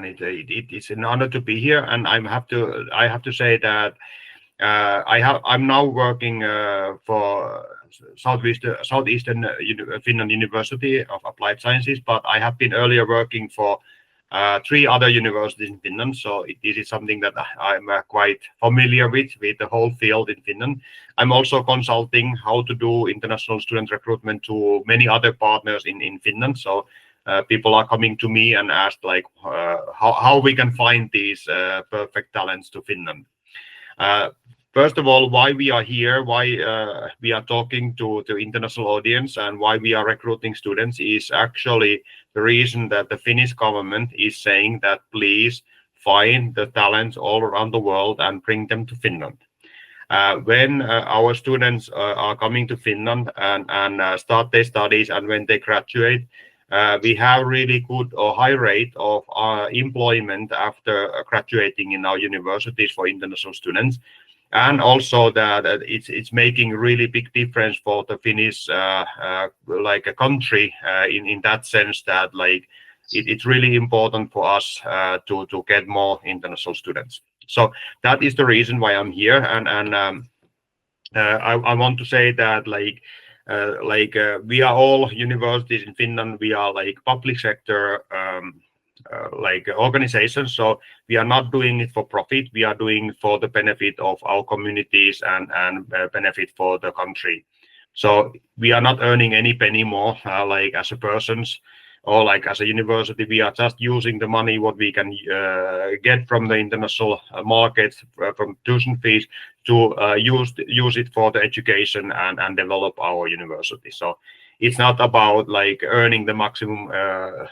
Janith. It's an honor to be here, and I have to say that I'm now working for Southeastern Finland University of Applied Sciences, but I have been earlier working for 3 other universities in Finland. So this is something that I'm quite familiar with the whole field in Finland. I'm also consulting how to do international student recruitment to many other partners in Finland. So people are coming to me and ask like how we can find these perfect talents to Finland. First of all, why we are here, why we are talking to the international audience, and why we are recruiting students is actually the reason that the Finnish government is saying that please find the talents all around the world and bring them to Finland. When our students are coming to Finland and start their studies, and when they graduate, we have really good or high rate of employment after graduating in our universities for international students. And also that it's making really big difference for the Finnish like a country in that sense that like it's really important for us to get more international students. So that is the reason why I'm here, and I want to say that like we are all universities in Finland. We are like public sector like organizations, so we are not doing it for profit. We are doing for the benefit of our communities and benefit for the country. So we are not earning any penny more like as a persons or like as a university. We are just using the money what we can get from the international markets from tuition fees to use it for the education and develop our university. So it's not about like earning the maximum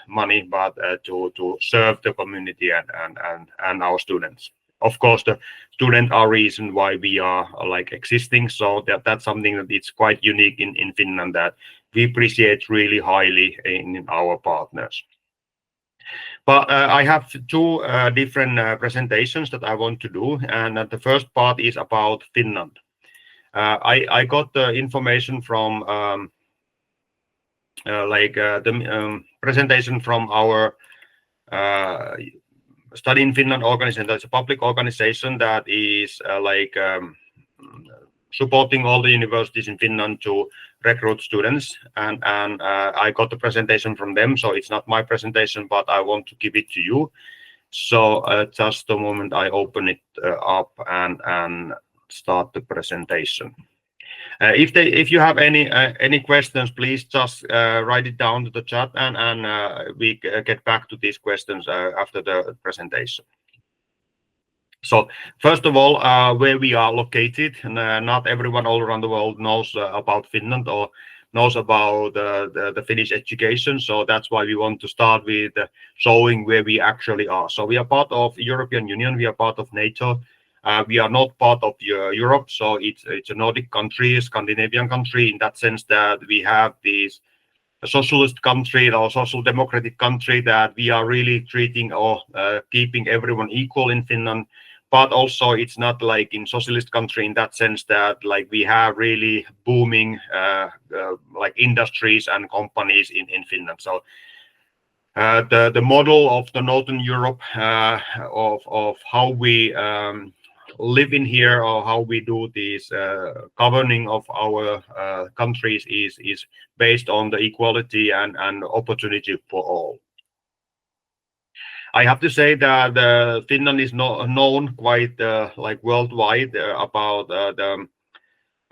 money, but to serve the community and our students. Of course, the students are reason why we are like existing. So that's something that it's quite unique in Finland that we appreciate really highly in our partners. But I have 2 different presentations that I want to do, and the first part is about Finland. I got the information from the presentation from our Study in Finland organization. That's a public organization that is supporting all the universities in Finland to recruit students, and I got the presentation from them. So it's not my presentation, but I want to give it to you. So just a moment, I open it up and start the presentation. If you have any questions, please just write it down to the chat, and we get back to these questions after the presentation. So first of all, where we are located, not everyone all around the world knows about Finland or knows about the Finnish education. So that's why we want to start with showing where we actually are. So we are part of European Union, we are part of NATO. We are not part of Europe, so it's a Nordic country, Scandinavian country, in that sense that we have this socialist country or social democratic country that we are really treating or keeping everyone equal in Finland. But also it's not like in socialist country in that sense that like we have really booming like industries and companies in Finland. So the model of the Northern Europe of how we live in here or how we do this governing of our countries is based on the equality and opportunity for all. I have to say that Finland is known quite like worldwide about the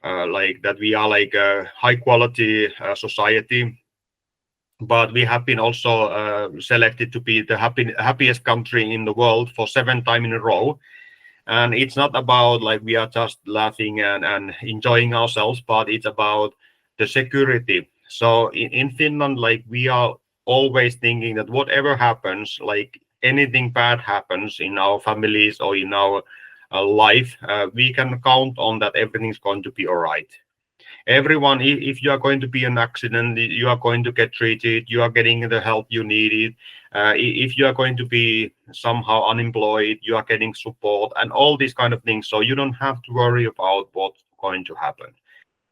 like that we are like a high quality society, but we have been also selected to be the happiest country in the world for 7 times in a row. And it's not about like we are just laughing and enjoying ourselves, but it's about the security. So in Finland, like we are always thinking that whatever happens, like anything bad happens in our families or in our life, we can count on that everything's going to be all right. Everyone, if you are going to be an accident, you are going to get treated, you are getting the help you needed. If you are going to be somehow unemployed, you are getting support and all these kind of things. So you don't have to worry about what's going to happen.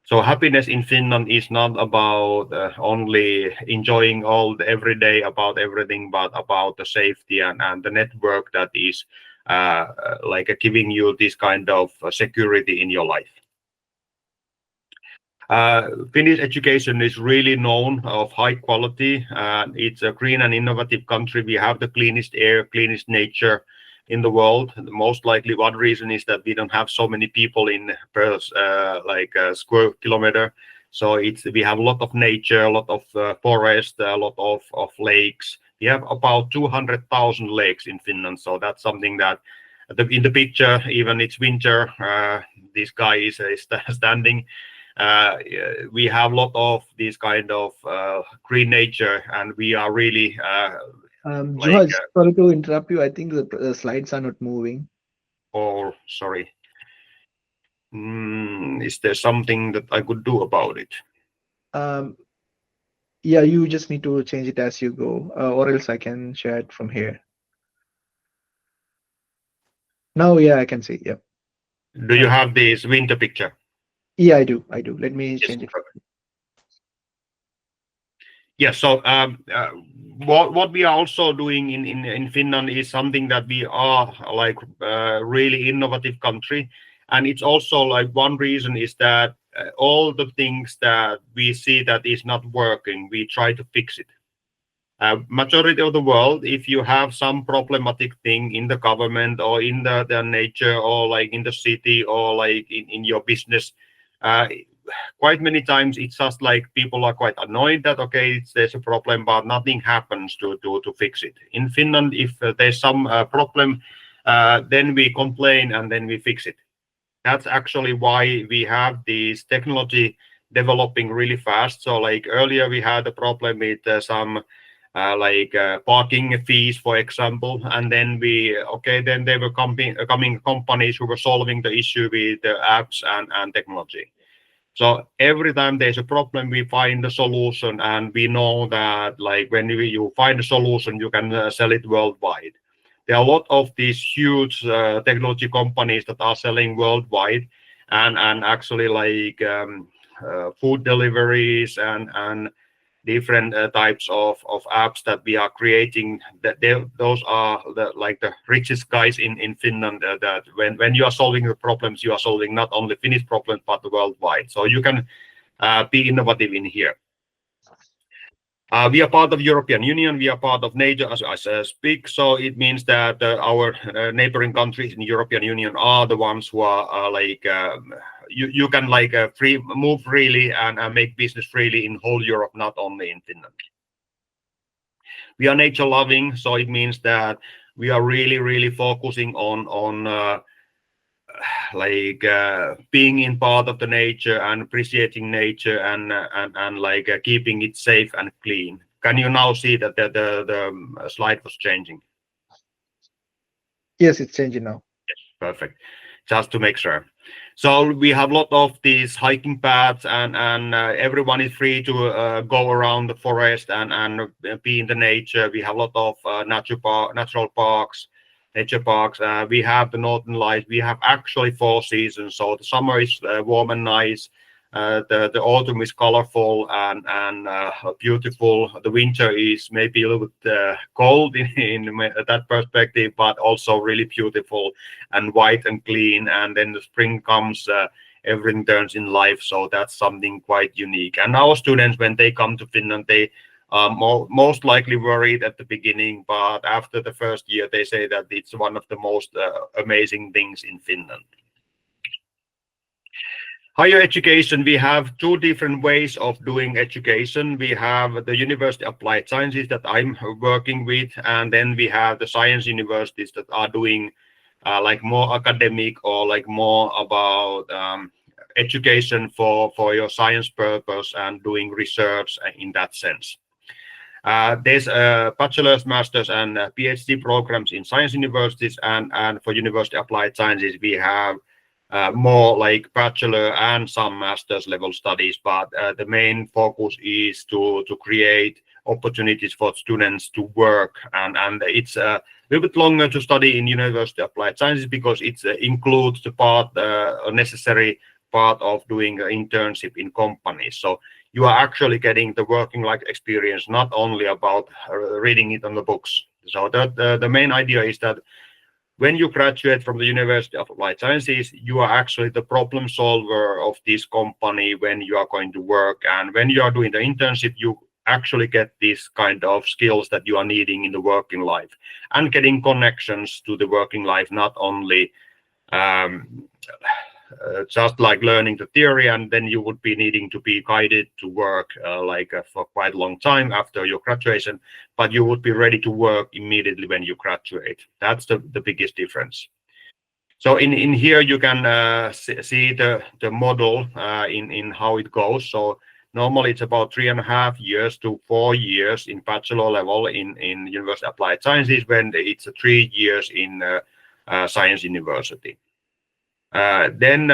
So happiness in Finland is not about only enjoying all the every day about everything, but about the safety and the network that is like giving you this kind of security in your life. Finnish education is really known of high quality. It's a green and innovative country. We have the cleanest air, cleanest nature in the world. Most likely one reason is that we don't have so many people in per square kilometer. So we have a lot of nature, a lot of forest, a lot of lakes. We have about 200,000 lakes in Finland. So that's something that in the picture, even it's winter, this guy is standing. We have a lot of this kind of green nature, and we are really Juha, sorry to interrupt you. I think the slides are not moving. Oh, sorry. Is there something that I could do about it? Yeah, you just need to change it as you go, or else I can share it from here. Now, yeah, I can see. Yeah. Do you have this winter picture? Yeah, I do. I do. Let me change it. Yeah. So what we are also doing in Finland is something that we are like really innovative country, and it's also like one reason is that all the things that we see that is not working, we try to fix it. Majority of the world, if you have some problematic thing in the government or in the nature or like in the city or like in your business, quite many times it's just like people are quite annoyed that okay, there's a problem, but nothing happens to fix it. In Finland, if there's some problem, then we complain and then we fix it. That's actually why we have this technology developing really fast. So like earlier we had a problem with some parking fees, for example, and then then they were coming companies who were solving the issue with the apps and technology. So every time there's a problem, we find a solution, and we know that like when you find a solution, you can sell it worldwide. There are a lot of these huge technology companies that are selling worldwide, and actually like food deliveries and different types of apps that we are creating. Those are the richest guys in Finland. That when you are solving the problems, you are solving not only Finnish problems but worldwide. So you can be innovative in here. We are part of European Union. We are part of NATO as I speak. So it means that our neighboring countries in the European Union are the ones who are like you can like move freely and make business freely in whole Europe, not only in Finland. We are nature loving, so it means that we are really focusing on being in part of the nature and appreciating nature and like keeping it safe and clean. Can you now see that the slide was changing? Yes, it's changing now. Yes, perfect. Just to make sure. So we have a lot of these hiking paths, and everyone is free to go around the forest and be in the nature. We have a lot of natural parks, nature parks. We have the Northern Lights. We have actually 4 seasons. So the summer is warm and nice. The autumn is colorful and beautiful. The winter is maybe a little bit cold in that perspective, but also really beautiful and white and clean. And then the spring comes, everything turns in life. So that's something quite unique. And our students, when they come to Finland, they are most likely worried at the beginning, but after the first year, they say that it's one of the most amazing things in Finland. Higher education, we have 2 different ways of doing education. We have the University Applied Sciences that I'm working with, and then we have the science universities that are doing like more academic or like more about education for your science purpose and doing research in that sense. There's bachelor's, master's, and PhD programs in science universities, and for University Applied Sciences, we have more like bachelor and some master's level studies, but the main focus is to create opportunities for students to work, and it's a little bit longer to study in University Applied Sciences because it includes the necessary part of doing an internship in companies. So you are actually getting the working life experience, not only about reading it on the books. So the main idea is that when you graduate from the University of Applied Sciences, you are actually the problem solver of this company when you are going to work. And when you are doing the internship, you actually get these kind of skills that you are needing in the working life and getting connections to the working life, not only just like learning the theory, and then you would be needing to be guided to work for quite a long time after your graduation, but you would be ready to work immediately when you graduate. That's the biggest difference. So in here you can see the model in how it goes. So normally it's about 3.5 years to 4 years in bachelor level in University of Applied Sciences, when it's 3 years in Science University. Then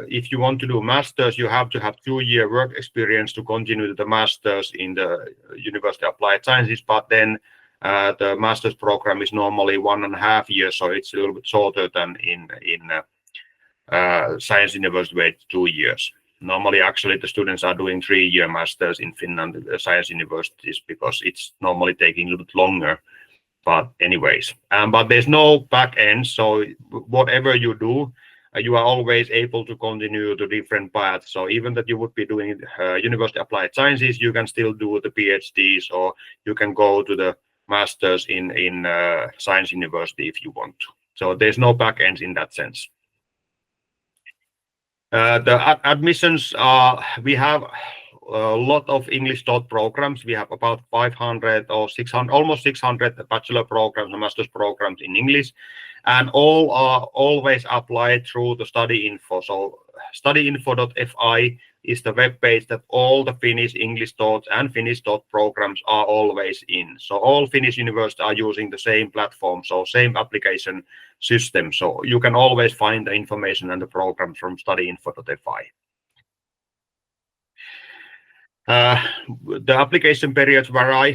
if you want to do masters, you have to have 2-year work experience to continue the masters in the University of Applied Sciences, but then the master's program is normally 1.5 years, so it's a little bit shorter than in Science University, where it's 2 years. Normally, actually, the students are doing 3-year masters in Finland Science Universities, because it's normally taking a little bit longer. But anyways, but there's no back end, so whatever you do, you are always able to continue the different paths. So even that you would be doing University Applied Sciences, you can still do the PhDs, or you can go to the masters in Science University if you want to. So there's no back ends in that sense. The admissions are, we have a lot of English taught programs. We have about 500 or 600, almost 600 bachelor programs and master's programs in English, and all are always applied through the study info. So studyinfo.fi is the web page that all the Finnish English taught and Finnish taught programs are always in. So all Finnish universities are using the same platform, so same application system. So you can always find the information and the program from studyinfo.fi. The application periods vary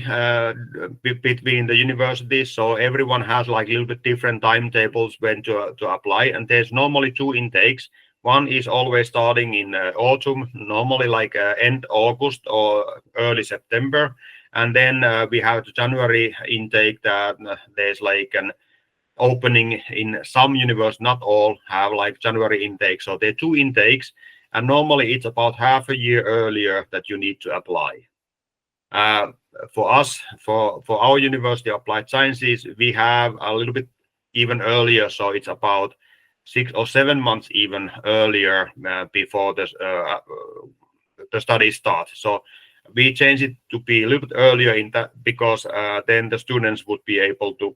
between the universities, so everyone has like a little bit different timetables when to apply, and there's normally 2 intakes. One is always starting in autumn, normally like end August or early September, and then we have the January intake that there's like an opening in some universities, not all have like January intake, so there are 2 intakes. And normally it's about half a year earlier that you need to apply. For us, for our University of Applied Sciences, we have a little bit even earlier, so it's about 6 or 7 months even earlier before the study starts. So we change it to be a little bit earlier in that, because then the students would be able to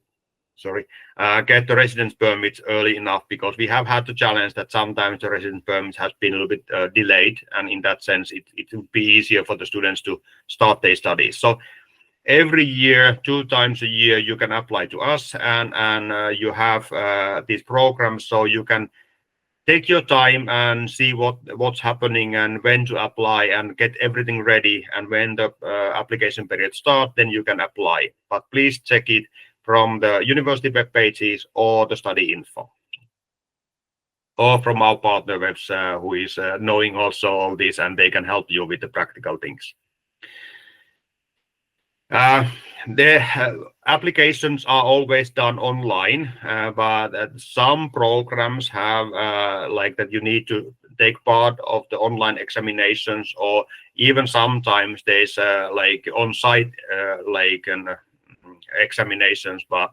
get the residence permits early enough, because we have had the challenge that sometimes the residence permits has been a little bit delayed, and in that sense it would be easier for the students to start their studies. So every year, 2 times a year, you can apply to us, and you have these programs, so you can take your time and see what's happening and when to apply and get everything ready, and when the application period starts, then you can apply. But please check it from the university web pages or the study info, or from our partner Vevs, who is knowing also all this, and they can help you with the practical things. The applications are always done online, but some programs have like that you need to take part of the online examinations, or even sometimes there's like on-site like an examinations. But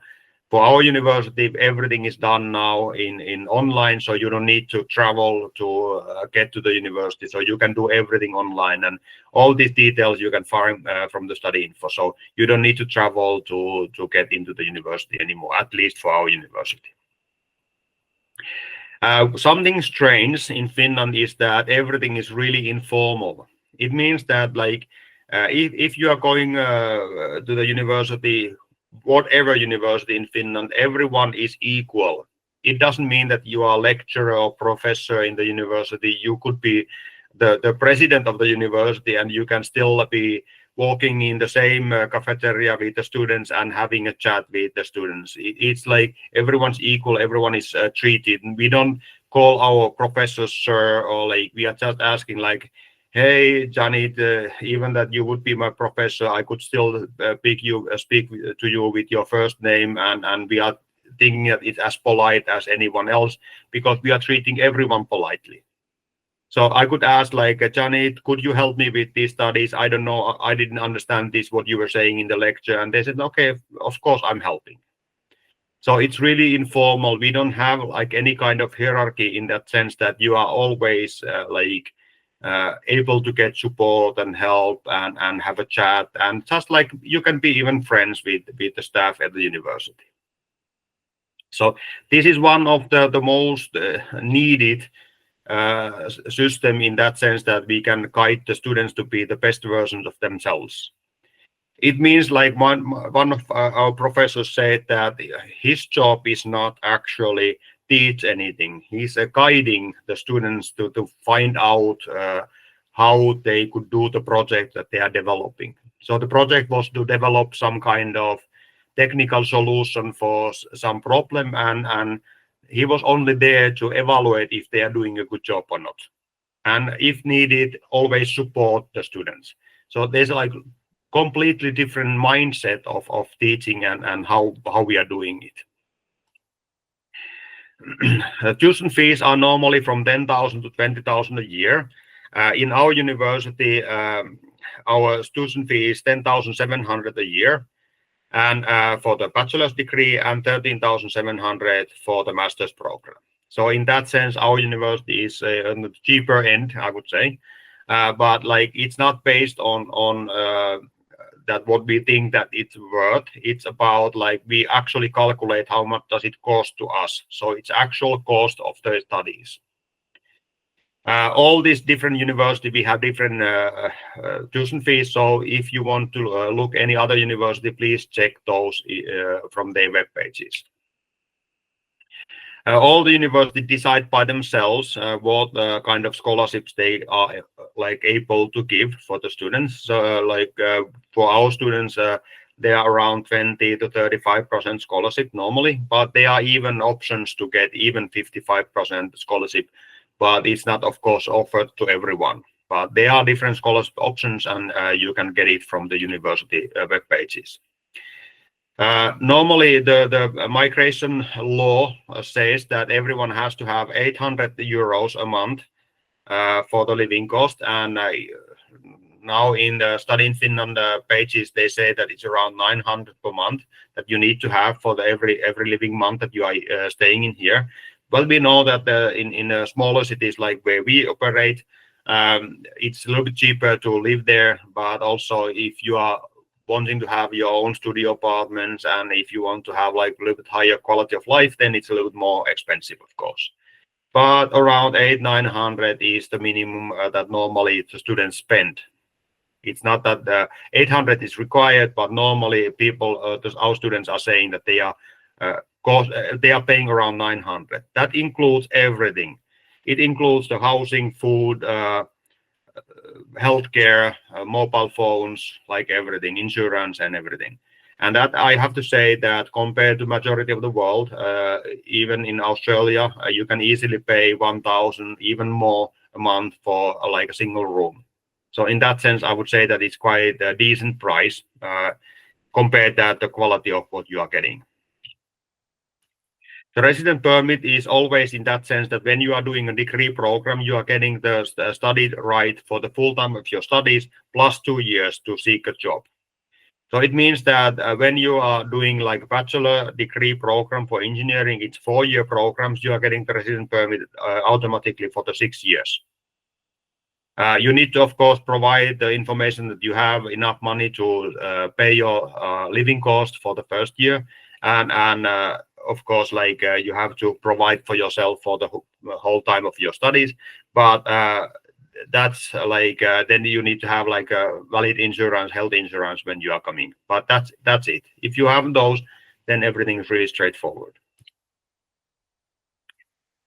for our university, everything is done now in online, so you don't need to travel to get to the university, so you can do everything online, and all these details you can find from the study info. So you don't need to travel to get into the university anymore, at least for our university. Something strange in Finland is that everything is really informal. It means that like if you are going to the university, whatever university in Finland, everyone is equal. It doesn't mean that you are a lecturer or professor in the university. You could be the president of the university, and you can still be walking in the same cafeteria with the students and having a chat with the students. It's like everyone's equal, everyone is treated. We don't call our professors sir, or like we are just asking like, hey Janith, even that you would be my professor, I could still speak to you with your first name, and we are thinking that it's as polite as anyone else because we are treating everyone politely. So I could ask like, Janith, could you help me with these studies? I don't know, I didn't understand this, what you were saying in the lecture. And they said, okay, of course I'm helping. So it's really informal. We don't have like any kind of hierarchy in that sense that you are always able to get support and help and have a chat. And just like you can be even friends with the staff at the university. So this is one of the most needed system in that sense that we can guide the students to be the best versions of themselves. It means like one of our professors said that his job is not actually teach anything. He's guiding the students to find out how they could do the project that they are developing. So the project was to develop some kind of technical solution for some problem, and he was only there to evaluate if they are doing a good job or not. And if needed, always support the students. So there's like completely different mindset of teaching and how we are doing it. Tuition fees are normally from 10,000 to 20,000 a year. In our university, our tuition fee is 10,700 a year, and for the bachelor's degree, and 13,700 for the master's program. So in that sense, our university is on the cheaper end, I would say, but like it's not based on that what we think that it's worth. It's about like we actually calculate how much does it cost to us. So it's actual cost of the studies. All these different universities, we have different tuition fees. So if you want to look any other university, please check those from their web pages. All the universities decide by themselves what kind of scholarships they are like able to give for the students. So for our students, they are around 20 to 35% scholarship normally, but there are even options to get even 55% scholarship, but it's not, of course, offered to everyone. But there are different scholarship options, and you can get it from the university web pages. Normally, the migration law says that everyone has to have 800 euros a month for the living cost, and now in the Study in Finland pages, they say that it's around 900 per month that you need to have for every living month that you are staying in here. But we know that in smaller cities like where we operate, it's a little bit cheaper to live there, but also if you are wanting to have your own studio apartments, and if you want to have like a little bit higher quality of life, then it's a little bit more expensive, of course. But around 800-900 is the minimum that normally the students spend. It's not that the 800 is required, but normally people, our students are saying that they are paying around 900. That includes everything. It includes the housing, food, healthcare, mobile phones, like everything, insurance and everything. And that I have to say that compared to majority of the world, even in Australia, you can easily pay 1,000, even more a month for like a single room. So in that sense, I would say that it's quite a decent price compared to the quality of what you are getting. The resident permit is always in that sense that when you are doing a degree program, you are getting the study right for the full time of your studies plus 2 years to seek a job. So it means that when you are doing like a bachelor degree program for engineering, it's 4-year programs, you are getting the resident permit automatically for the 6 years. You need to, of course, provide the information that you have enough money to pay your living cost for the first year, and of course, like you have to provide for yourself for the whole time of your studies. But that's like then you need to have like a valid insurance, health insurance when you are coming. But that's it. If you have those, then everything is really straightforward.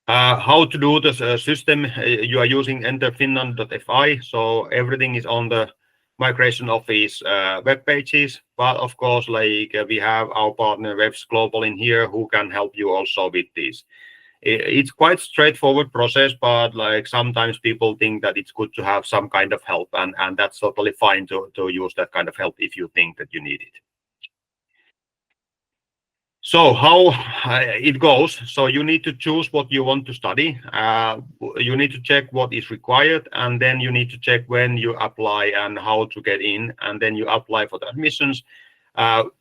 How to do this system? You are using enterfinland.fi, so everything is on the migration office web pages. But of course, like we have our partner Vevs Global in here who can help you also with this. it's quite straightforward process, but like sometimes people think that it's good to have some kind of help, and that's totally fine to use that kind of help if you think that you need it. So how it goes? So you need to choose what you want to study. You need to check what is required, and then you need to check when you apply and how to get in, and then you apply for the admissions.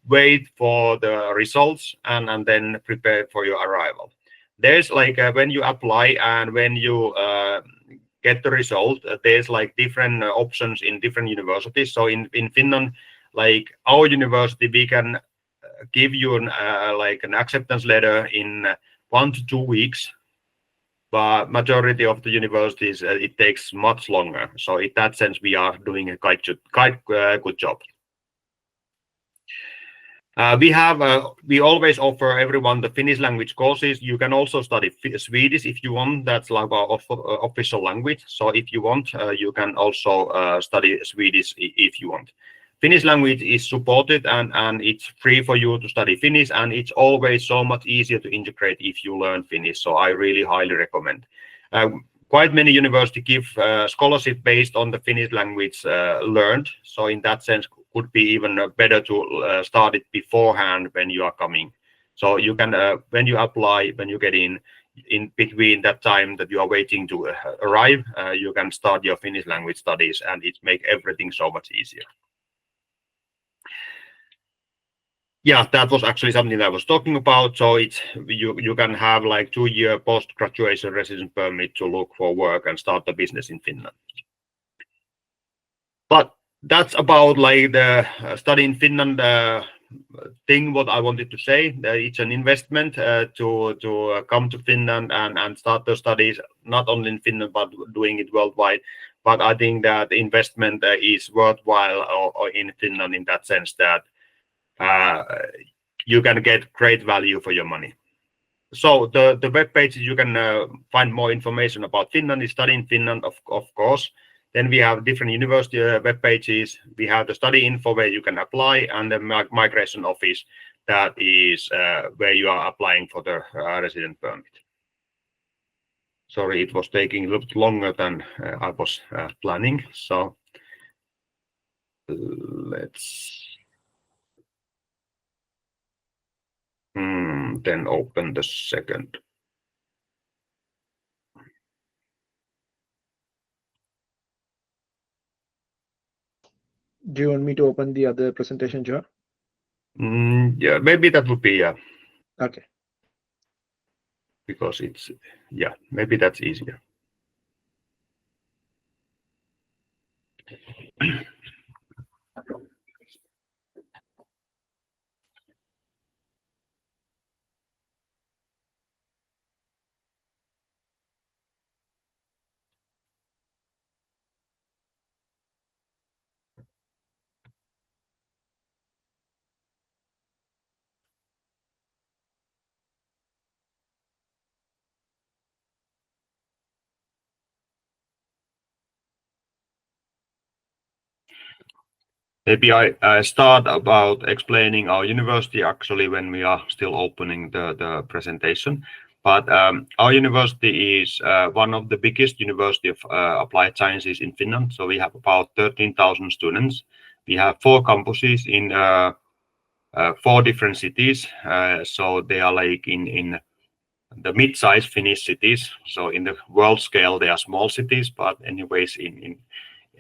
Wait for the results, and then prepare for your arrival. There's like when you apply and when you get the result, there's like different options in different universities. So in Finland, like our university, we can give you like an acceptance letter in 1 to 2 weeks, but majority of the universities it takes much longer. So in that sense, we are doing a quite good job. We always offer everyone the Finnish language courses. You can also study Swedish if you want. That's like our official language. So if you want, you can also study Swedish if you want. Finnish language is supported and it's free for you to study Finnish, and it's always so much easier to integrate if you learn Finnish. So I really highly recommend. Quite many universities give scholarship based on the Finnish language learned. So in that sense, would be even better to start it beforehand when you are coming. So you can, when you apply, when you get in between that time that you are waiting to arrive, you can start your Finnish language studies, and it make everything so much easier. Yeah, that was actually something that I was talking about. So it's you can have like 2-year post-graduation residence permit to look for work and start the business in Finland. But that's about like the study in Finland thing. What I wanted to say, it's an investment to come to Finland and start the studies not only in Finland but doing it worldwide. But I think that the investment is worthwhile or in Finland in that sense that you can get great value for your money. So the web pages you can find more information about Finland is Study in Finland, of course. Then we have different university web pages. We have the study info where you can apply, and the migration office that is where you are applying for the resident permit. Sorry, it was taking a little bit longer than I was planning. So let's then open the second. Do you want me to open the other presentation, Juha? Yeah, maybe that would be, yeah. Okay. Because it's, yeah, maybe that's easier. Maybe I start about explaining our university actually when we are still opening the presentation. But our university is one of the biggest university of applied sciences in Finland. So we have about 13,000 students. We have 4 campuses in 4 different cities. So they are like in the mid-sized Finnish cities. So in the world scale, they are small cities, but anyways, in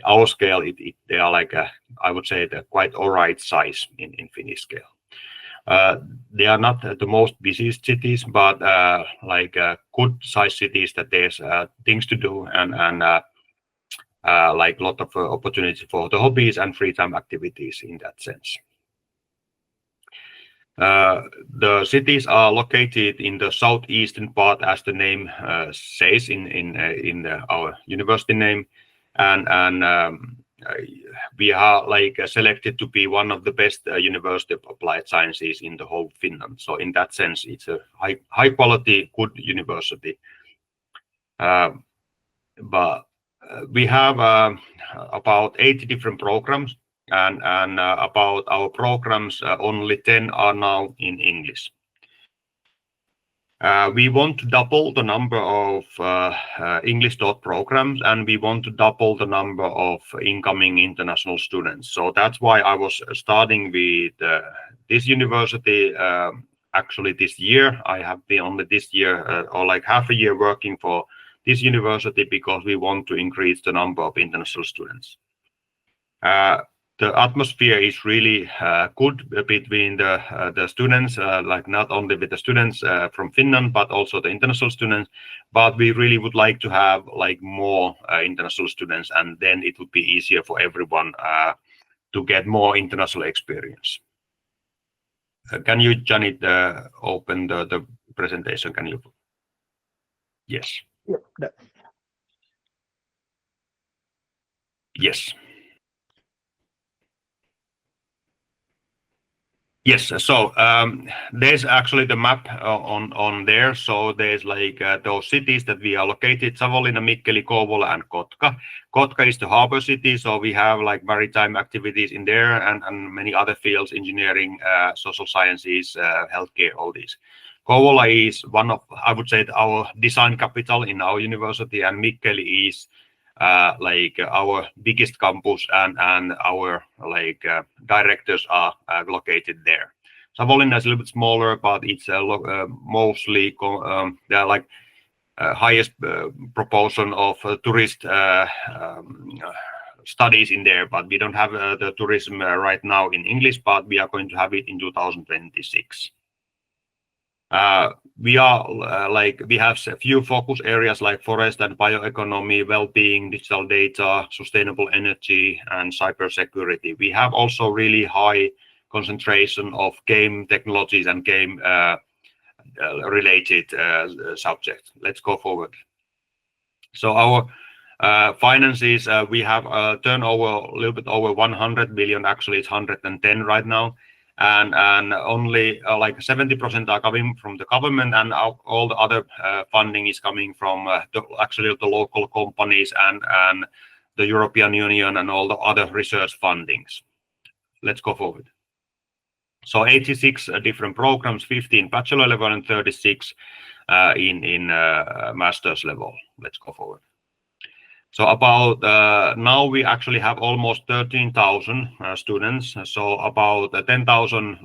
our scale, they are like I would say the quite all right size in Finnish scale. They are not the most busiest cities, but like good size cities that there's things to do and like a lot of opportunities for the hobbies and free time activities in that sense. The cities are located in the southeastern part, as the name says in our university name, and we are like selected to be one of the best university of applied sciences in the whole Finland. So in that sense, it's a high quality, good university. But we have about 80 different programs. And about our programs, only 10 are now in English. We want to double the number of English taught programs, and we want to double the number of incoming international students. So that's why I was starting with this university. Actually, this year I have been only this year or like half a year working for this university because we want to increase the number of international students. The atmosphere is really good between the students, like not only with the students from Finland, but also the international students. But we really would like to have like more international students, and then it would be easier for everyone to get more international experience. Can you, Janith, open the presentation? Can you? Yes. Yep. Yes. Yes, so there's actually the map on there. So there's like those cities that we are located: Savonlinna, Mikkeli, Kouvola, and Kotka. Kotka is the harbor city, so we have like maritime activities in there and many other fields: engineering, social sciences, healthcare, all these. Kouvola is one of, I would say, our design capital in our university, and Mikkeli is like our biggest campus, and our like directors are located there. Savonlinna is a little bit smaller, but it's mostly there are like highest proportion of tourist studies in there, but we don't have the tourism right now in English, but we are going to have it in 2026. We are we have a few focus areas like forest and bioeconomy, well-being, digital data, sustainable energy, and cybersecurity. We have also really high concentration of game technologies and game related subjects. Let's go forward. So our finances, we have a turnover a little bit over 100 million. Actually, it's 110 right now. And only like 70% are coming from the government, and all the other funding is coming from actually the local companies and the European Union and all the other research fundings. Let's go forward. So 86 different programs, 15 bachelor level and 36 in master's level. Let's go forward. So about now we actually have almost 13,000 students. So about 10,000,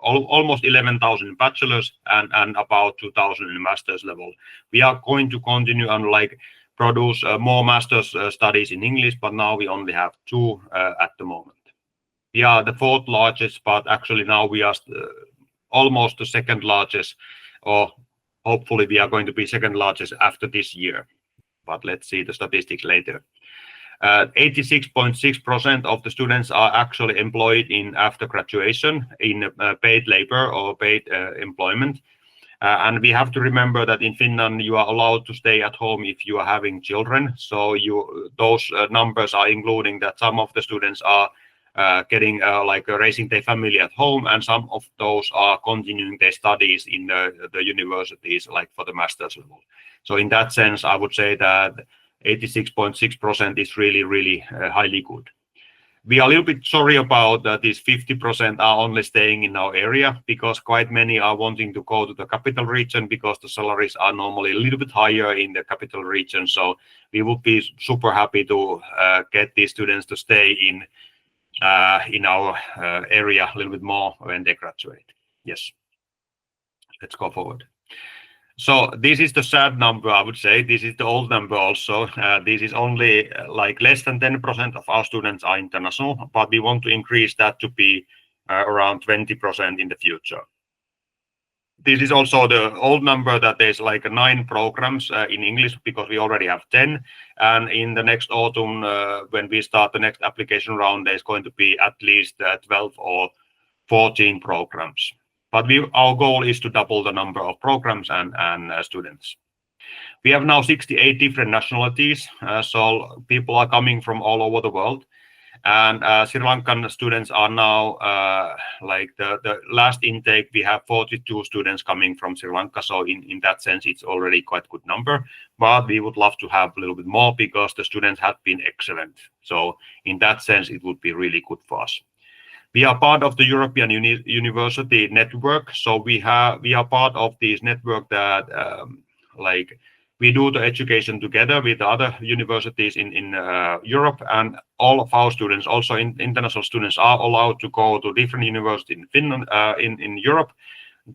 almost 11,000 in bachelor's and about 2,000 in master's level. We are going to continue and like produce more master's studies in English, but now we only have 2 at the moment. We are the 4th largest, but actually now we are almost the 2nd largest, or hopefully we are going to be 2nd largest after this year. But let's see the statistics later. 86.6% of the students are actually employed in after graduation in paid labor or paid employment. And we have to remember that in Finland, you are allowed to stay at home if you are having children. So those numbers are including that some of the students are getting like raising their family at home, and some of those are continuing their studies in the universities, like for the master's level. So in that sense, I would say that 86.6% is really, really highly good. We are a little bit sorry about that these 50% are only staying in our area, because quite many are wanting to go to the capital region because the salaries are normally a little bit higher in the capital region. So we would be super happy to get these students to stay in our area a little bit more when they graduate. Yes. Let's go forward. So this is the sad number, I would say. This is the old number also. This is only like less than 10% of our students are international, but we want to increase that to be around 20% in the future. This is also the old number that there's like 9 programs in English, because we already have 10. And in the next autumn, when we start the next application round, there's going to be at least 12 or 14 programs. But our goal is to double the number of programs and students. We have now 68 different nationalities, so people are coming from all over the world. And Sri Lankan students are now, like the last intake, we have 42 students coming from Sri Lanka. So in that sense, it's already quite a good number. But we would love to have a little bit more, because the students have been excellent. So in that sense, it would be really good for us. We are part of the European University Network, so we are part of this network that like we do the education together with other universities in Europe, and all of our students, also international students, are allowed to go to different universities in Finland, in Europe,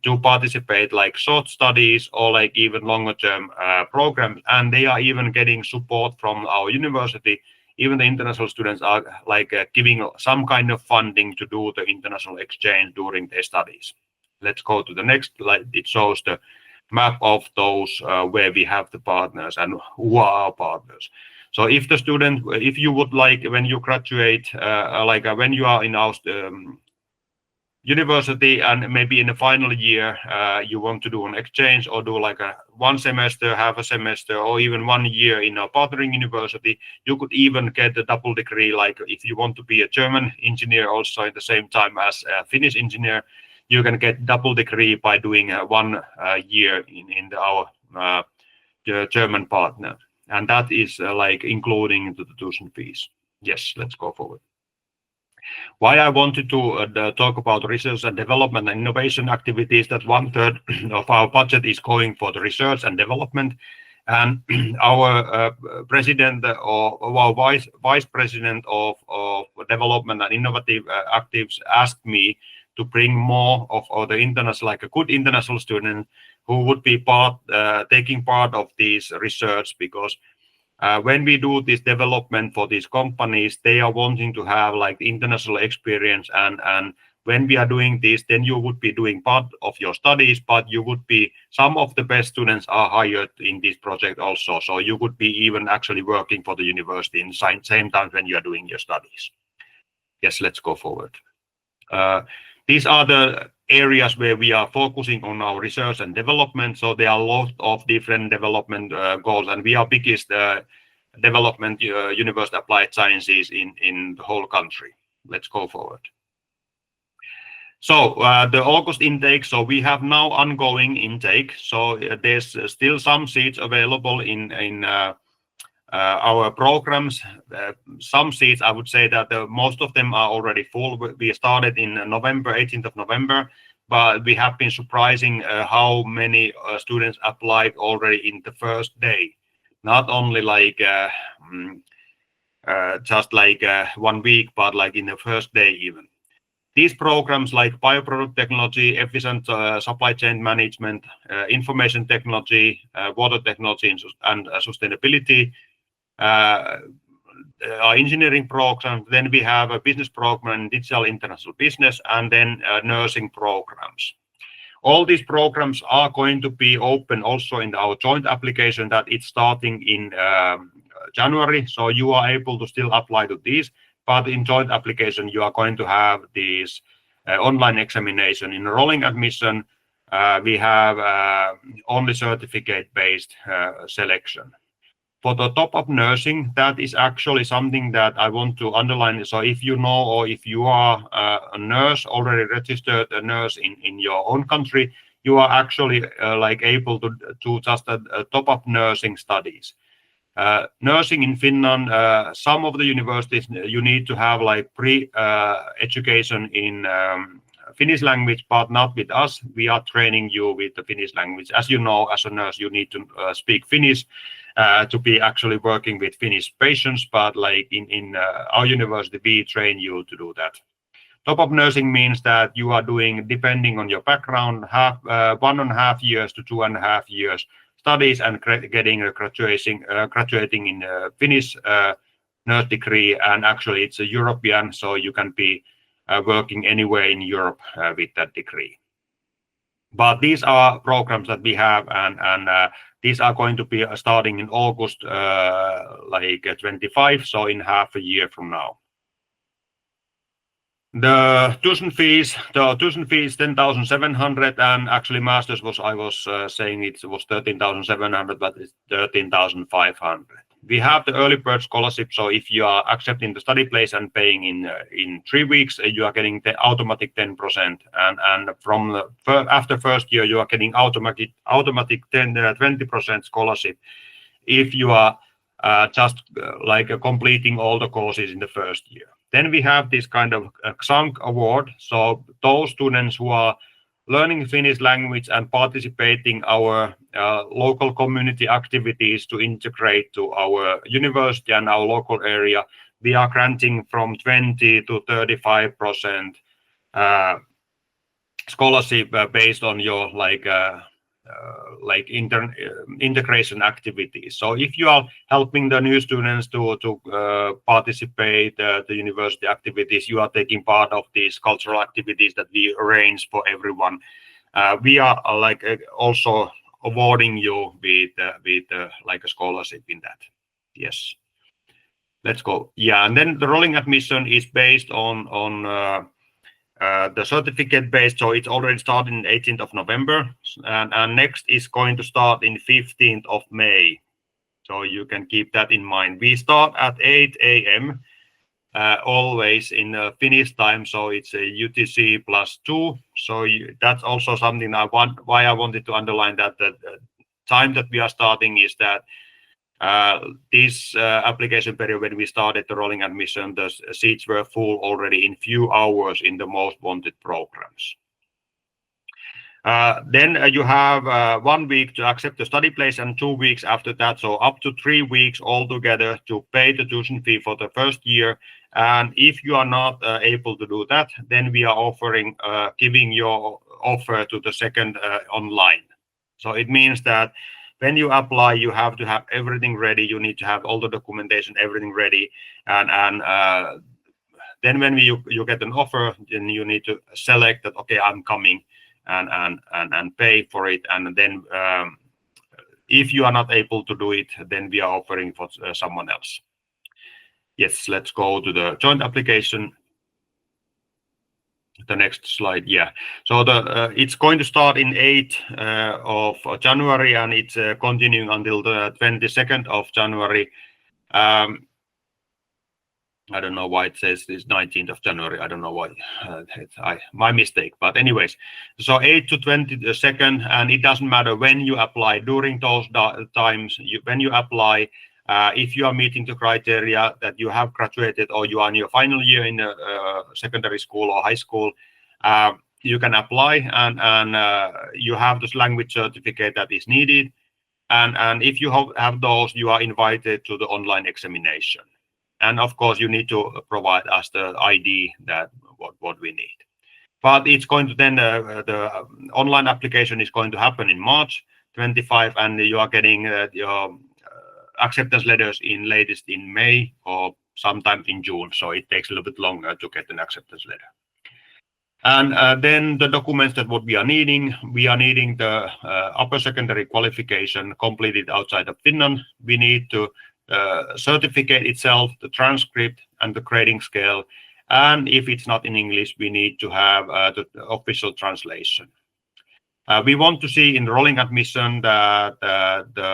to participate like short studies or like even longer term programs, and they are even getting support from our university. Even the international students are like giving some kind of funding to do the international exchange during their studies. Let's go to the next slide. It shows the map of those where we have the partners and who are our partners. So if the student, if you would like, when you graduate, when you are in our university and maybe in the final year, you want to do an exchange or do like a 1 semester, half a semester, or even 1 year in a partnering university, you could even get a double degree. Like if you want to be a German engineer also at the same time as a Finnish engineer, you can get double degree by doing 1 year in our German partner. And that is like including the tuition fees. Yes, let's go forward. Why I wanted to talk about research and development and innovation activities, that 1/3 of our budget is going for the research and development. And our president or our vice president of development and innovative actives asked me to bring more of the international, like a good international student who would be taking part of this research, because when we do this development for these companies, they are wanting to have like international experience, and when we are doing this, then you would be doing part of your studies, but you would be, some of the best students are hired in this project also, so you could be even actually working for the university in the same time when you are doing your studies. Yes, let's go forward. These are the areas where we are focusing on our research and development. So there are a lot of different development goals, and we are biggest development university applied sciences in the whole country. Let's go forward. So the August intake, so we have now ongoing intake. So there's still some seats available in our programs. Some seats, I would say that most of them are already full. We started in November, 18th of November, but we have been surprising how many students applied already in the first day. Not only like just like 1 week, but like in the first day even. These programs like bioproduct technology, efficient supply chain management, information technology, water technology, and sustainability, our engineering program. Then we have a business program, digital international business, and then nursing programs. All these programs are going to be open also in our joint application that it's starting in January. So you are able to still apply to these, but in joint application, you are going to have this online examination. In rolling admission, we have only certificate-based selection. For the top-up nursing, that is actually something that I want to underline. So if you know, or if you are a nurse, already registered a nurse in your own country, you are actually like able to just top-up nursing studies. Nursing in Finland, some of the universities, you need to have like pre-education in Finnish language, but not with us. We are training you with the Finnish language. As you know, as a nurse, you need to speak Finnish to be actually working with Finnish patients, but like in our university, we train you to do that. Top-up nursing means that you are doing, depending on your background, 1.5 years to 2.5 years studies and getting a graduating in Finnish nurse degree, and actually it's a European, so you can be working anywhere in Europe with that degree. But these are programs that we have, and these are going to be starting in August, like 25, so in half a year from now. The tuition fees 10,700, and actually masters was, I was saying it was 13,700, but it's 13,500. We have the early bird scholarship, so if you are accepting the study place and paying in 3 weeks, you are getting the automatic 10%, and from after first year you are getting automatic 20% scholarship if you are just like completing all the courses in the first year. Then we have this kind of XAMK award. So those students who are learning Finnish language and participating our local community activities to integrate to our university and our local area, we are granting from 20 to 35% scholarship based on your integration activities. So if you are helping the new students to participate the university activities, you are taking part of these cultural activities that we arrange for everyone. We are also awarding you with like a scholarship in that. Yes. Let's go. Yeah, and then the rolling admission is based on the certificate based, so it's already started in 18th of November, and next is going to start in 15th of May. So you can keep that in mind. We start at 8 a.m. Always in Finnish time, so it's a UTC +2. So that's also something why I wanted to underline that the time that we are starting is that this application period, when we started the rolling admission, the seats were full already in few hours in the most wanted programs. Then you have 1 week to accept the study place and 2 weeks after that, so up to 3 weeks altogether to pay the tuition fee for the first year. And if you are not able to do that, then we are offering giving your offer to the second online. So it means that when you apply, you have to have everything ready. You need to have all the documentation, everything ready, and then when you get an offer, then you need to select that. Okay, I'm coming, and pay for it. And then if you are not able to do it, then we are offering for someone else. Yes, let's go to the joint application. The next slide, yeah. So it's going to start in 8th of January, and it's continuing until the 22nd of January. I don't know why it says this 19th of January. I don't know why. My mistake. But anyways, so 8th to 22nd, and it doesn't matter when you apply. During those times, when you apply, if you are meeting the criteria that you have graduated or you are in your final year in secondary school or high school, you can apply, and you have this language certificate that is needed. And if you have those, you are invited to the online examination. And of course, you need to provide us the ID that what we need. But it's going to then the online application is going to happen in March 25, and you are getting your acceptance letters in latest in May or sometime in June. So it takes a little bit longer to get an acceptance letter. And then the documents that what we are needing the upper secondary qualification completed outside of Finland. We need to certificate itself, the transcript, and the grading scale. And if it's not in English, we need to have the official translation. We want to see in the rolling admission that the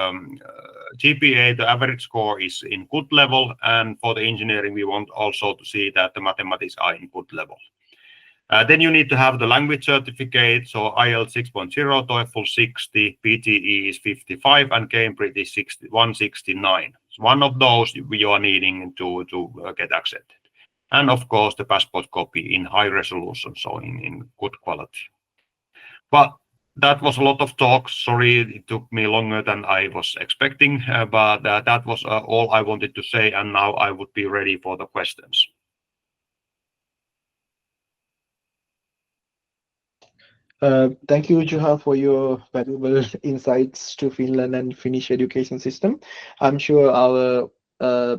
GPA, the average score, is in good level. And for the engineering, we want also to see that the mathematics are in good level. Then you need to have the language certificate, so IELTS 6.0, TOEFL 60, PTE is 55, and Cambridge is 169. So one of those you are needing to get accepted. And of course, the passport copy in high resolution, so in good quality. But that was a lot of talk. Sorry, it took me longer than I was expecting, but that was all I wanted to say, and now I would be ready for the questions. Thank you, Juha, for your valuable insights to Finland and Finnish education system. I'm sure our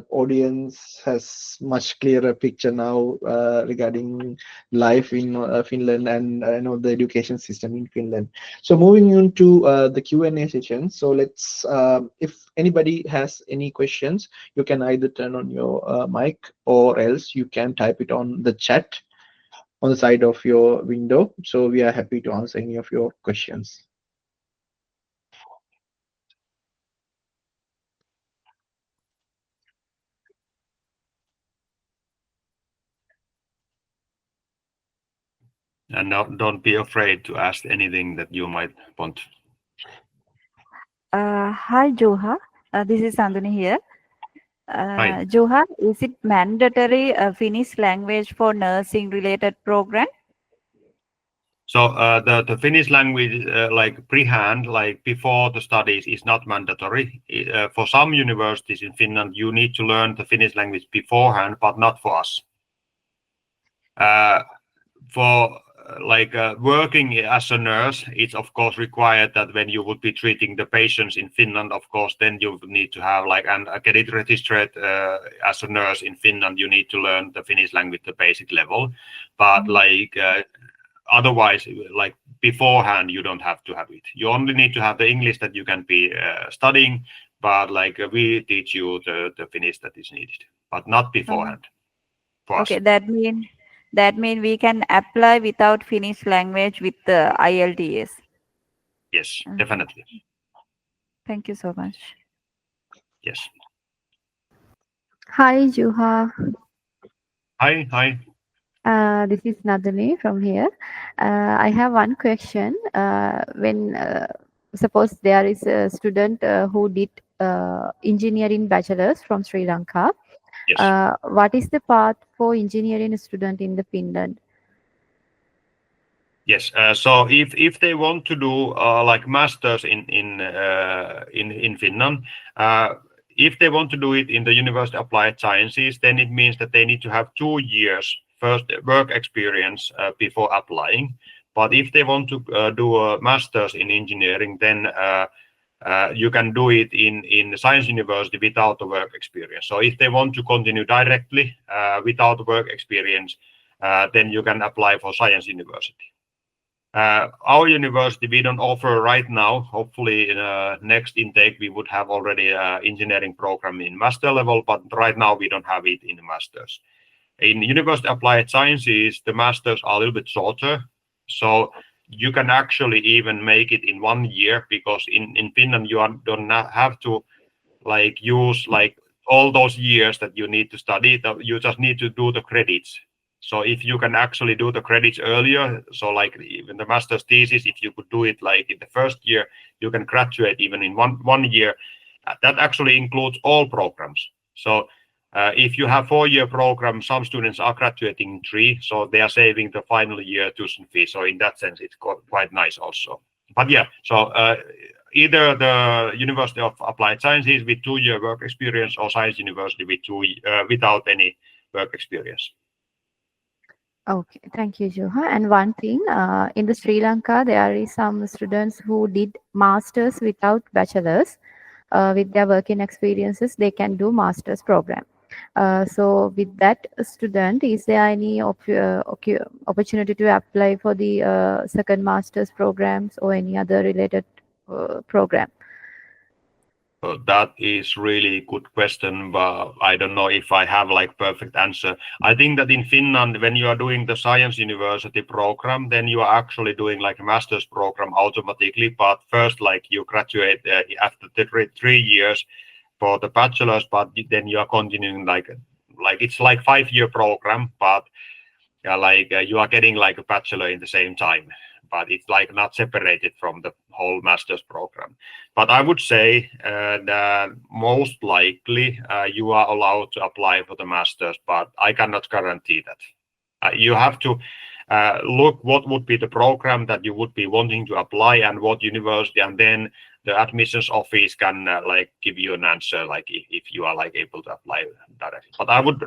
audience has much clearer picture now regarding life in Finland and the education system in Finland. So moving on to the Q&A session. So let's, if anybody has any questions, you can either turn on your mic or else you can type it on the chat on the side of your window. So we are happy to answer any of your questions. And don't be afraid to ask anything that you might want. Hi, Juha. This is Sandhini here. Hi. Juha, is it mandatory Finnish language for nursing related program? So the Finnish language, like pre-hand, like before the studies, is not mandatory. For some universities in Finland, you need to learn the Finnish language beforehand, but not for us. For working as a nurse, it's of course required that when you would be treating the patients in Finland, of course, then you need to have and get it registered as a nurse in Finland. You need to learn the Finnish language, the basic level, but otherwise, like beforehand, you don't have to have it. You only need to have the English that you can be studying, but we teach you the Finnish that is needed, but not beforehand. For Okay, us. that mean we can apply without Finnish language with the IELTS. Yes, definitely. Thank you so much. Yes. Hi, Juha. Hi. This is Nadani from here. I have one question. When suppose there is a student who did engineering bachelor's from Sri Lanka, Yes. what is the path for engineering student in the Finland? Yes. So if they want to do masters in Finland, if they want to do it in the University of Applied Sciences, then it means that they need to have 2 years first work experience before applying. But if they want to do a master's in engineering, then you can do it in the science university without the work experience. So if they want to continue directly without the work experience, then you can apply for science university. Our university, we don't offer right now. Hopefully, in next intake, we would have already engineering program in master level, but right now we don't have it in the masters. In University of Applied Sciences, the masters are a little bit shorter, so you can actually even make it in 1 year, because in Finland you don't have to use all those years that you need to study. You just need to do the credits. So if you can actually do the credits earlier, so even the master's thesis, if you could do it in the first year, you can graduate even in one year. That actually includes all programs. So if you have 4-year program, some students are graduating in 3, so they are saving the final year tuition fee. So in that sense, it's quite nice also. But yeah, so either the University of Applied Sciences with 2-year work experience, or Science University with without any work experience. Okay, thank you, Juha. And one thing, in the Sri Lanka, there is some students who did masters without bachelors. With their working experiences, they can do master's program. So with that student, is there any opportunity to apply for the second master's programs or any other related program? That is really good question, but I don't know if I have perfect answer. I think that in Finland, when you are doing the science university program, then you are actually doing a master's program automatically. But first, you graduate after the 3 years for the bachelor's, but then you are continuing it's 5-year program, but you are getting a bachelor in the same time. But it's not separated from the whole master's program. But I would say that most likely you are allowed to apply for the master's, but I cannot guarantee that. You have to look what would be the program that you would be wanting to apply and what university, and then the admissions office can give you an answer if you are able to apply directly. But I would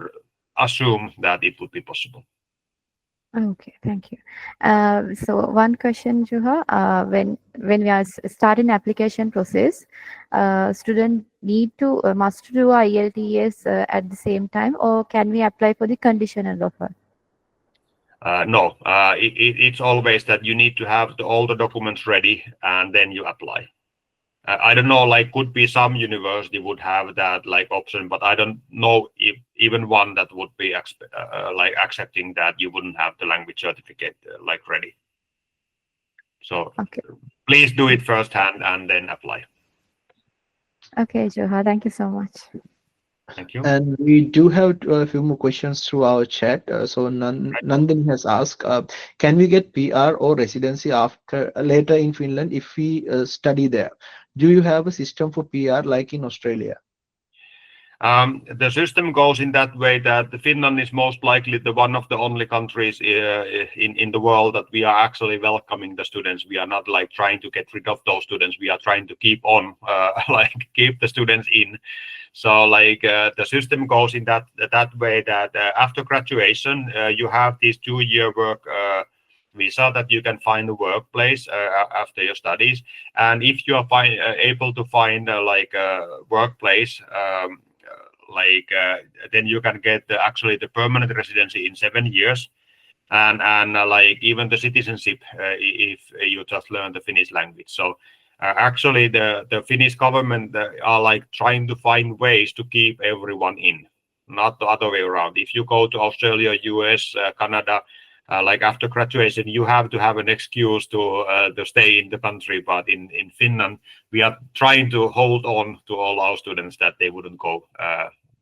assume that it would be possible. Okay, thank you. So one question, Juha, when we are starting application process, student must do IELTS at the same time, or can we apply for the conditional offer? No, it's always that you need to have all the documents ready and then you apply. I don't know, could be some university would have that option, but I don't know if even one that would be accepting that you wouldn't have the language certificate ready. So okay, please do it firsthand and then apply. Okay, Juha, thank you so much. Thank you. And we do have a few more questions through our chat. So Nandan has asked, can we get PR or residency later in Finland if we study there? Do you have a system for PR like in Australia? The system goes in that way that Finland is most likely the one of the only countries in the world that we are actually welcoming the students. We are not like trying to get rid of those students. We are trying to keep on like keep the students in. So like the system goes in that way that after graduation you have this 2-year work visa that you can find a workplace after your studies, and if you are able to find like a workplace. Then you can get actually the permanent residency in 7 years, and like even the citizenship if you just learn the Finnish language. So actually the Finnish government are like trying to find ways to keep everyone in, not the other way around. If you go to Australia, US, Canada, like after graduation, you have to have an excuse to stay in the country. But in Finland, we are trying to hold on to all our students that they wouldn't go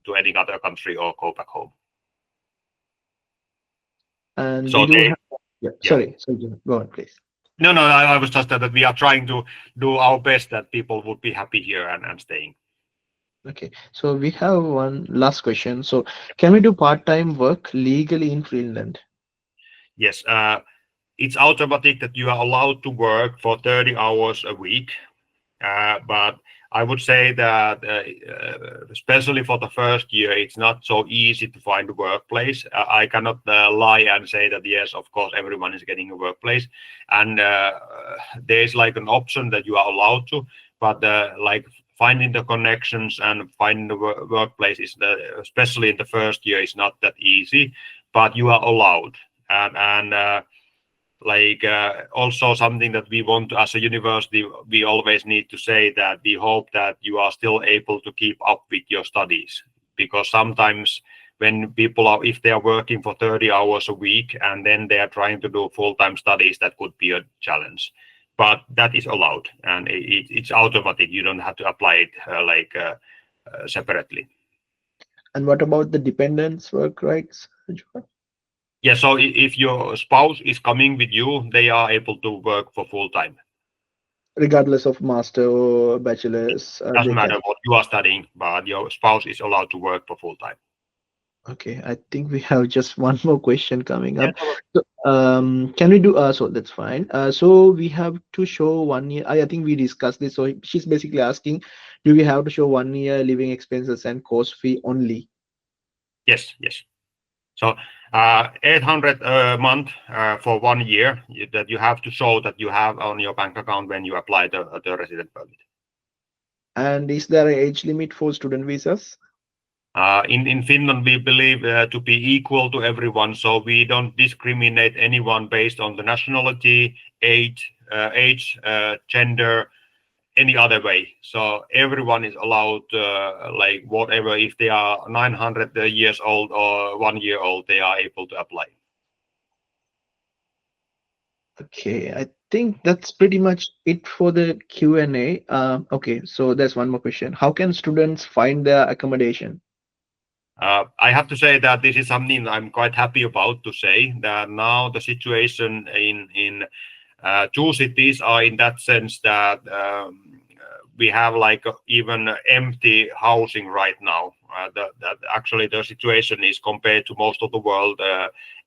to any other country or go back home. And So we do they, have, yeah, sorry, go on, please. No, I was just that we are trying to do our best that people would be happy here and staying. Okay, so we have one last question. So can we do part-time work legally in Finland? Yes, it's automatic that you are allowed to work for 30 hours a week, but I would say that especially for the first year, it's not so easy to find a workplace. I cannot lie and say that yes, of course, everyone is getting a workplace, and there's like an option that you are allowed to, but like finding the connections and finding the workplace is especially in the first year is not that easy, but you are allowed, and also something that we want to, as a university, we always need to say that we hope that you are still able to keep up with your studies, because sometimes when people are, if they are working for 30 hours a week and then they are trying to do full-time studies, that could be a challenge, but that is allowed and it's automatic. You don't have to apply it separately. And what about the dependents' work rights? Yeah, so if your spouse is coming with you, they are able to work for full time. Regardless of master or bachelor's, Doesn't matter what you are studying, but your spouse is allowed to work for full time. Okay, I think we have just one more question coming up. Yeah. So, can we do? So that's fine. So we have to show 1 year. I think we discussed this. So she's basically asking, do we have to show 1 year living expenses and course fee only? Yes. So 800 a month for 1 year that you have to show that you have on your bank account when you apply the resident permit. And is there an age limit for student visas? In Finland, we believe to be equal to everyone, so we don't discriminate anyone based on the nationality, age, gender, any other way. So everyone is allowed, like whatever, if they are 900 years old or 1 year old, they are able to apply. Okay, I think that's pretty much it for the Q&A. Okay, so there's one more question. How can students find their accommodation? I have to say that this is something I'm quite happy about to say, that now the situation in 2 cities are in that sense that we have like even empty housing right now. That actually the situation is, compared to most of the world,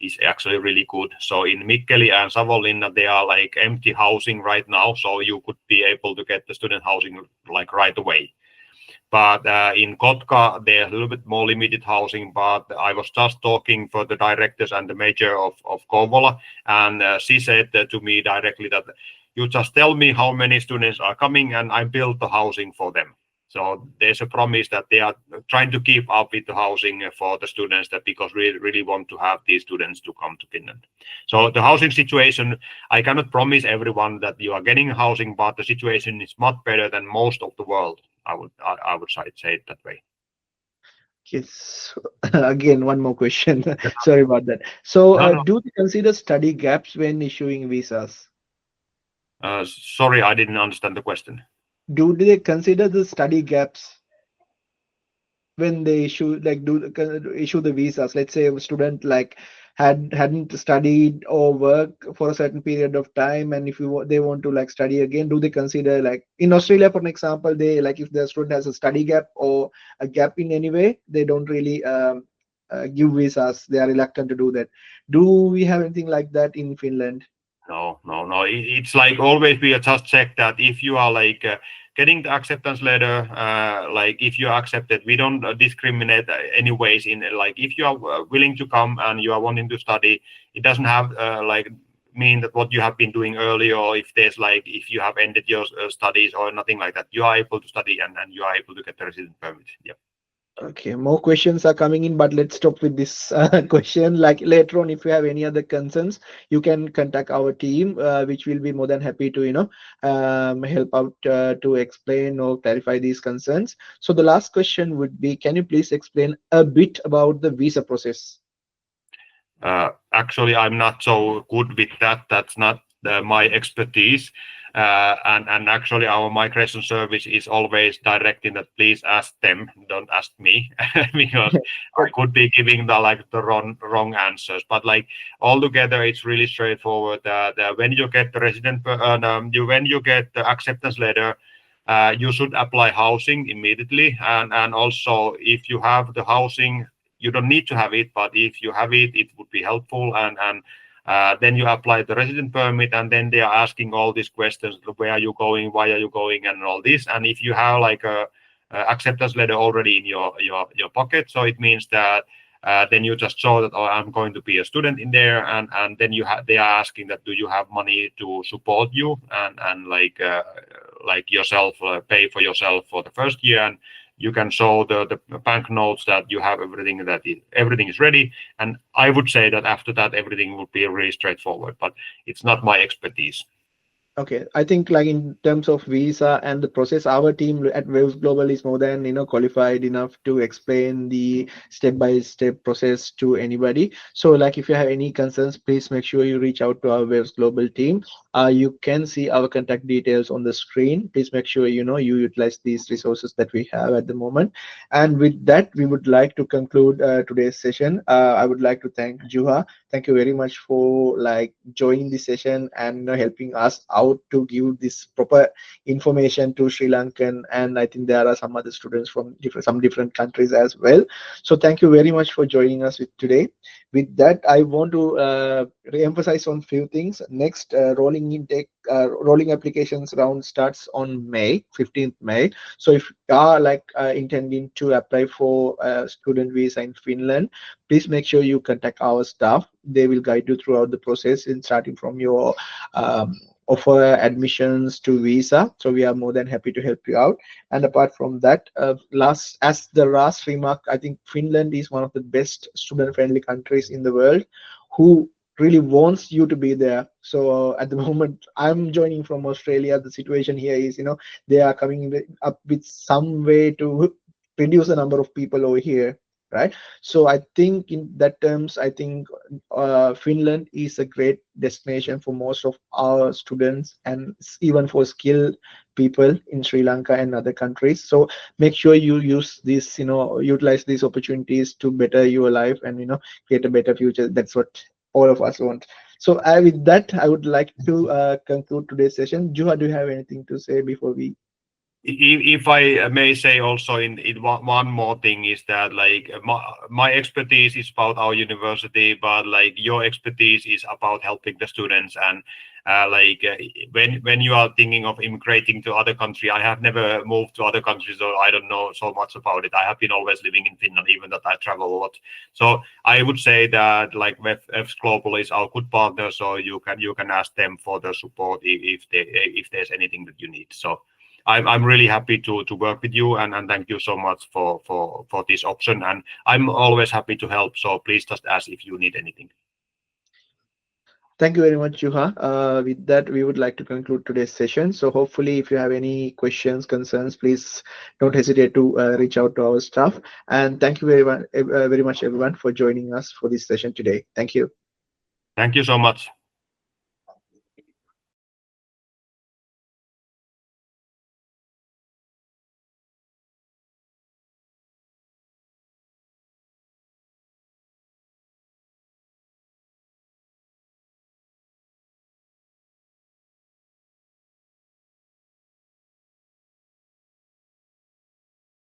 is actually really good. So in Mikkeli and Savonlinna, they are like empty housing right now, so you could be able to get the student housing like right away. But in Kotka, there's a little bit more limited housing. But I was just talking for the directors and the mayor of Kouvola, and she said to me directly that you just tell me how many students are coming and I build the housing for them. So there's a promise that they are trying to keep up with the housing for the students, that because we really want to have these students to come to Finland. So the housing situation, I cannot promise everyone that you are getting housing, but the situation is much better than most of the world. I would say it that way. Yes. Again, one more question. Sorry about that. So, No. do they consider study gaps when issuing visas? Sorry, I didn't understand the question. Do they consider the study gaps when they issue, like, issue the visas? Let's say a student like hadn't studied or work for a certain period of time, and if they want to like study again, do they consider, like in Australia for an example, they like if the student has a study gap or a gap in any way, they don't really give visas. They are reluctant to do that. Do we have anything like that in Finland? No. It's like always we just check that if you are like getting the acceptance letter, like if you are accepted, we don't discriminate anyways. In like if you are willing to come and you are wanting to study, it doesn't have like mean that what you have been doing earlier, or if there's like if you have ended your studies or nothing like that, you are able to study and you are able to get the resident permit. Yeah. Okay, more questions are coming in, but let's stop with this question. Like later on, if you have any other concerns, you can contact our team, which will be more than happy to, help out to explain or clarify these concerns. So the last question would be, can you please explain a bit about the visa process? Actually, I'm not so good with that. That's not my expertise. And actually, our migration service is always directing that please ask them, don't ask me, because I could be giving the wrong answers. But like altogether, it's really straightforward. That when you get the when you get the acceptance letter, you should apply housing immediately. And also, if you have the housing, you don't need to have it, but if you have it, it would be helpful. And then you apply the resident permit, and then they are asking all these questions: where are you going, why are you going, and all this. And if you have like a acceptance letter already in your pocket, so it means that then you just show that, oh, I'm going to be a student in there, and then they are asking that, do you have money to support you and like yourself pay for yourself for the first year, and you can show the bank notes that you have everything is ready. And I would say that after that, everything would be really straightforward, but it's not my expertise. Okay, I think like in terms of visa and the process, our team at Vevs Global is more than qualified enough to explain the step-by-step process to anybody. So like if you have any concerns, please make sure you reach out to our Vevs Global team. You can see our contact details on the screen. Please make sure you utilize these resources that we have at the moment. And with that, we would like to conclude today's session. I would like to thank Juha. Thank you very much for like joining the session and helping us out to give this proper information to Sri Lankan, and I think there are some other students from different countries as well. So thank you very much for joining us today. With that, I want to re-emphasize on few things. Next, rolling applications round starts on May 15th May. So if you are like intending to apply for a student visa in Finland, please make sure you contact our staff. They will guide you throughout the process, in starting from your offer, admissions to visa. So we are more than happy to help you out. And apart from that, as the last remark, I think Finland is one of the best student-friendly countries in the world, who really wants you to be there. So at the moment, I'm joining from Australia. The situation here is, they are coming up with some way to reduce the number of people over here, right? So I think in that terms, I think Finland is a great destination for most of our students, and even for skilled people in Sri Lanka and other countries. So make sure you use this, utilize these opportunities to better your life and create a better future. That's what all of us want. So with that, I would like to conclude today's session. Juha, do you have anything to say before we? If I may say also in one more thing is that like my expertise is about our university, but like your expertise is about helping the students. And when you are thinking of immigrating to other country, I have never moved to other countries, so I don't know so much about it. I have been always living in Finland, even that I travel a lot. So I would say that like Vevs Global is our good partner, so you can ask them for the support if there's anything that you need. So I'm really happy to work with you, and thank you so much for this option. And I'm always happy to help. So please just ask if you need anything. Thank you very much, Juha. With that, we would like to conclude today's session. So hopefully, if you have any questions, concerns, please don't hesitate to reach out to our staff. And thank you very much, everyone, for joining us for this session today. Thank you. Thank you so much.